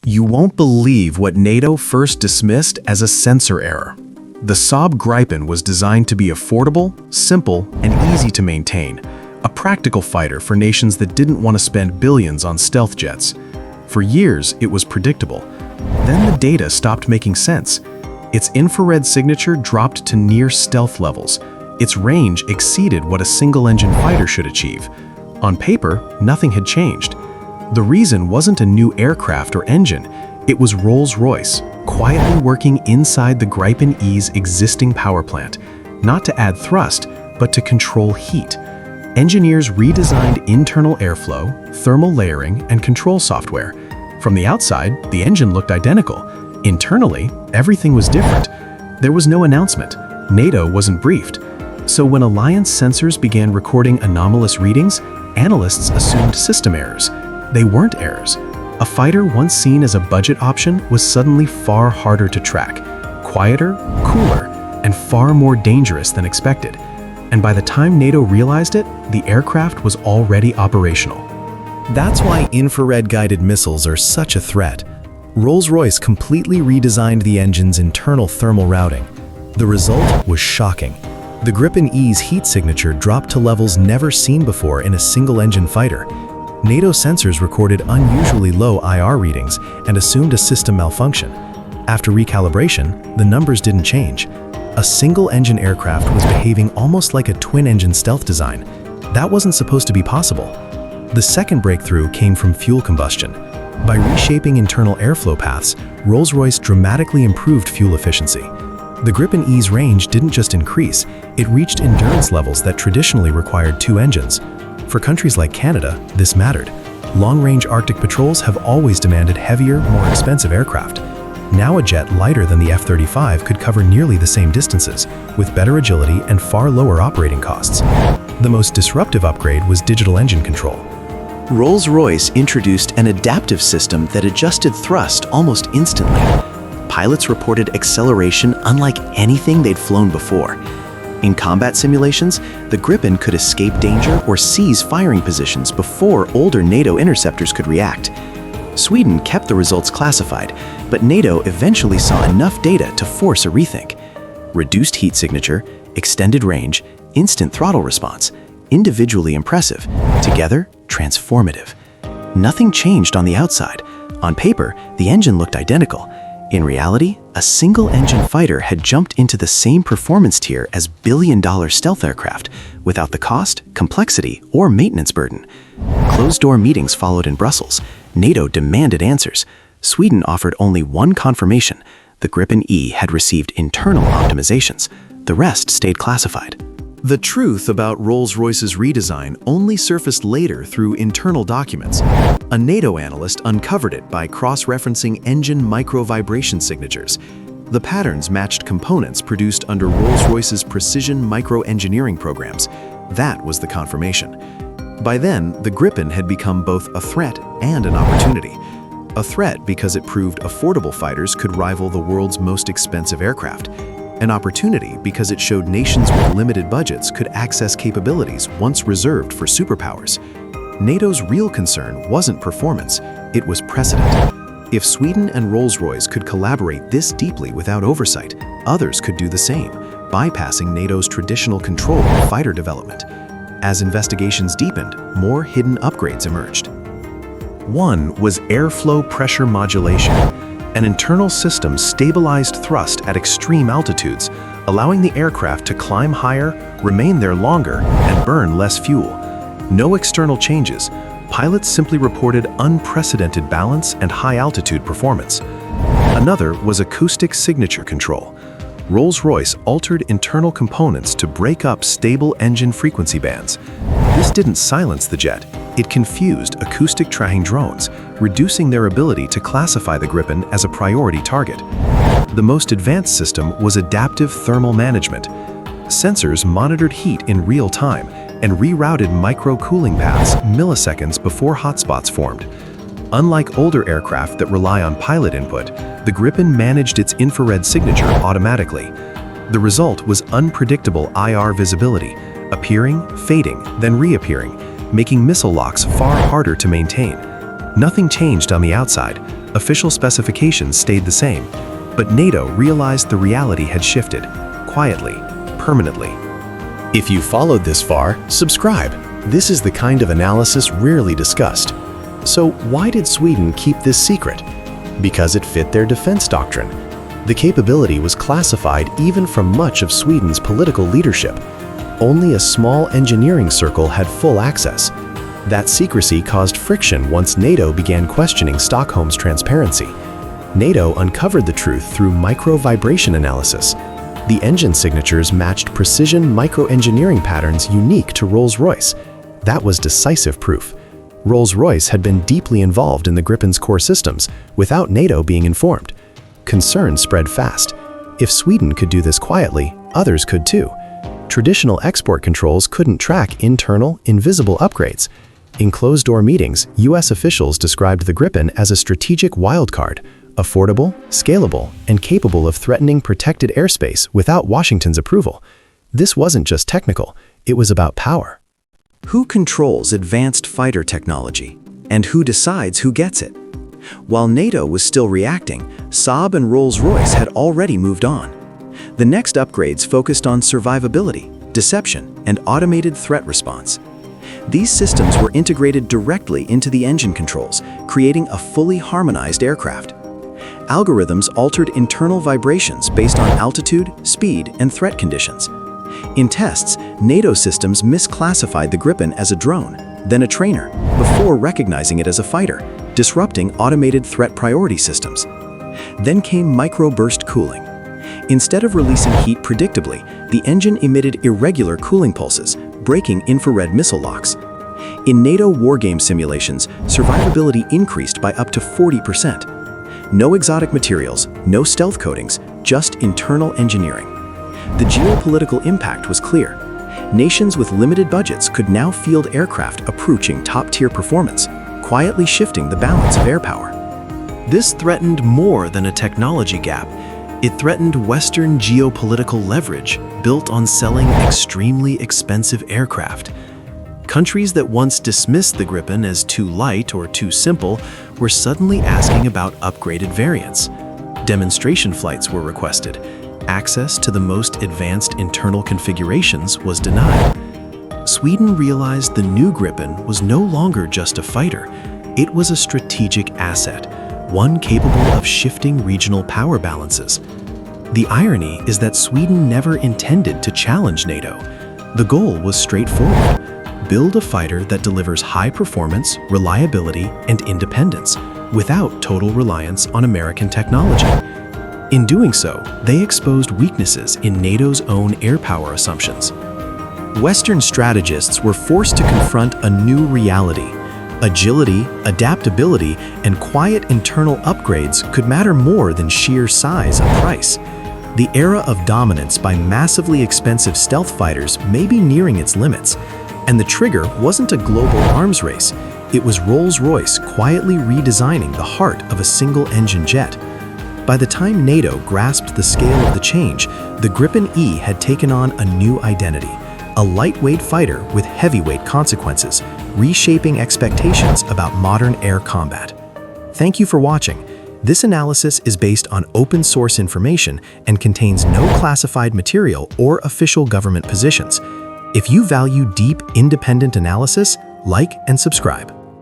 You won't believe what NATO first dismissed as a sensor error. The Saab Gripen was designed to be affordable, simple, and easy to maintain, a practical fighter for nations that didn't want to spend billions on stealth jets. For years, it was predictable. Then the data stopped making sense. Its infrared signature dropped to near stealth levels. Its range exceeded what a single-engine fighter should achieve. On paper, nothing had changed. The reason wasn't a new aircraft or engine. It was Rolls-Royce, quietly working inside the Gripen E's existing power plant, not to add thrust, but to control heat. Engineers redesigned internal airflow, thermal layering, and control software. From the outside, the engine looked identical. Internally, everything was different. There was no announcement. NATO wasn't briefed. So when Alliance sensors began recording anomalous readings, analysts assumed system errors. They weren't errors. A fighter once seen as a budget option was suddenly far harder to track, quieter, cooler, and far more dangerous than expected. And by the time NATO realized it, the aircraft was already operational. That's why infrared-guided missiles are such a threat. Rolls-Royce completely redesigned the engine's internal thermal routing. The result was shocking. The Gripen E's heat signature dropped to levels never seen before in a single-engine fighter. NATO sensors recorded unusually low IR readings and assumed a system malfunction. After recalibration, the numbers didn't change. A single-engine aircraft was behaving almost like a twin-engine stealth design. That wasn't supposed to be possible. The second breakthrough came from fuel combustion. By reshaping internal airflow paths, Rolls-Royce dramatically improved fuel efficiency. The Gripen E's range didn't just increase, it reached endurance levels that traditionally required two engines. For countries like Canada, this mattered. Long-range Arctic patrols have always demanded heavier, more expensive aircraft. Now a jet lighter than the F-35 could cover nearly the same distances, with better agility and far lower operating costs. The most disruptive upgrade was digital engine control. Rolls-Royce introduced an adaptive system that adjusted thrust almost instantly. Pilots reported acceleration unlike anything they'd flown before. In combat simulations, the Gripen could escape danger or seize firing positions before older NATO interceptors could react. Sweden kept the results classified, but NATO eventually saw enough data to force a rethink. Reduced heat signature, extended range, instant throttle response, individually impressive, together transformative. Nothing changed on the outside. On paper, the engine looked identical. In reality, a single-engine fighter had jumped into the same performance tier as billion-dollar stealth aircraft without the cost, complexity, or maintenance burden. Closed-door meetings followed in Brussels. NATO demanded answers. Sweden offered only one confirmation. The Gripen E had received internal optimizations. The rest stayed classified. The truth about Rolls-Royce's redesign only surfaced later through internal documents. A NATO analyst uncovered it by cross-referencing engine micro-vibration signatures. The patterns matched components produced under Rolls-Royce's precision micro-engineering programs. That was the confirmation. By then, the Gripen had become both a threat and an opportunity. A threat because it proved affordable fighters could rival the world's most expensive aircraft. An opportunity because it showed nations with limited budgets could access capabilities once reserved for superpowers. NATO's real concern wasn't performance, it was precedent. If Sweden and Rolls-Royce could collaborate this deeply without oversight, others could do the same, bypassing NATO's traditional control of fighter development. As investigations deepened, more hidden upgrades emerged. One was airflow pressure modulation. An internal system stabilized thrust at extreme altitudes, allowing the aircraft to climb higher, remain there longer, and burn less fuel. No external changes. Pilots simply reported unprecedented balance and high-altitude performance. Another was acoustic signature control. Rolls-Royce altered internal components to break up stable engine frequency bands. This didn't silence the jet. It confused acoustic tracking drones, reducing their ability to classify the Gripen as a priority target. The most advanced system was adaptive thermal management. Sensors monitored heat in real time and rerouted micro-cooling paths milliseconds before hotspots formed. Unlike older aircraft that rely on pilot input, the Gripen managed its infrared signature automatically. The result was unpredictable IR visibility, appearing, fading, then reappearing, making missile locks far harder to maintain. Nothing changed on the outside. Official specifications stayed the same, but NATO realized the reality had shifted, quietly, permanently. If you followed this far, subscribe. This is the kind of analysis rarely discussed. So why did Sweden keep this secret? Because it fit their defense doctrine. The capability was classified even from much of Sweden's political leadership. Only a small engineering circle had full access. That secrecy caused friction once NATO began questioning Stockholm's transparency. NATO uncovered the truth through micro-vibration analysis. The engine signatures matched precision microengineering patterns unique to Rolls-Royce. That was decisive proof. Rolls-Royce had been deeply involved in the Gripen's core systems without NATO being informed. Concern spread fast. If Sweden could do this quietly, others could too. Traditional export controls couldn't track internal, invisible upgrades. In closed-door meetings, US officials described the Gripen as a strategic wildcard, affordable, scalable, and capable of threatening protected airspace without Washington's approval. This wasn't just technical, it was about power. Who controls advanced fighter technology? And who decides who gets it? While NATO was still reacting, Saab and Rolls-Royce had already moved on. The next upgrades focused on survivability, deception, and automated threat response. These systems were integrated directly into the engine controls, creating a fully harmonized aircraft. Algorithms altered internal vibrations based on altitude, speed, and threat conditions. In tests, NATO systems misclassified the Gripen as a drone, then a trainer, before recognizing it as a fighter, disrupting automated threat priority systems. Then came microburst cooling. Instead of releasing heat predictably, the engine emitted irregular cooling pulses, breaking infrared missile locks. In NATO wargame simulations, survivability increased by up to 40%. No exotic materials, no stealth coatings, just internal engineering. The geopolitical impact was clear. Nations with limited budgets could now field aircraft approaching top-tier performance, quietly shifting the balance of air power. This threatened more than a technology gap. It threatened Western geopolitical leverage built on selling extremely expensive aircraft. Countries that once dismissed the Gripen as too light or too simple were suddenly asking about upgraded variants. Demonstration flights were requested. Access to the most advanced internal configurations was denied. Sweden realized the new Gripen was no longer just a fighter. It was a strategic asset, one capable of shifting regional power balances. The irony is that Sweden never intended to challenge NATO. The goal was straightforward: build a fighter that delivers high performance, reliability, and independence, without total reliance on American technology. In doing so, they exposed weaknesses in NATO's own air power assumptions. Western strategists were forced to confront a new reality. Agility, adaptability, and quiet internal upgrades could matter more than sheer size and price. The era of dominance by massively expensive stealth fighters may be nearing its limits, and the trigger wasn't a global arms race. It was Rolls-Royce quietly redesigning the heart of a single-engine jet. By the time NATO grasped the scale of the change, the Gripen E had taken on a new identity, a lightweight fighter with heavyweight consequences, reshaping expectations about modern air combat. Thank you for watching. This analysis is based on open source information and contains no classified material or official government positions. If you value deep, independent analysis, like and subscribe.